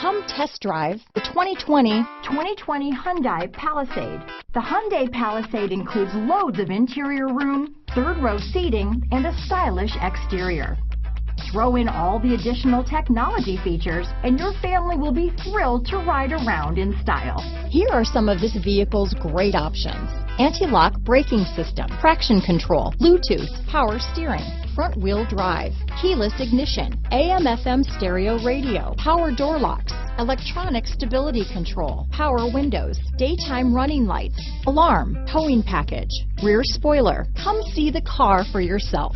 Come test drive the 2020 Hyundai Palisade. The Hyundai Palisade includes loads of interior room, third row seating, and a stylish exterior. Throw in all the additional technology features and your family will be thrilled to ride around in style. Here are some of this vehicle's great options: anti-lock braking system, traction control, Bluetooth, power steering, front wheel drive, keyless ignition, AM/FM stereo radio, power door locks, electronic stability control, power windows, daytime running lights, alarm, towing package, rear spoiler. Come see the car for yourself.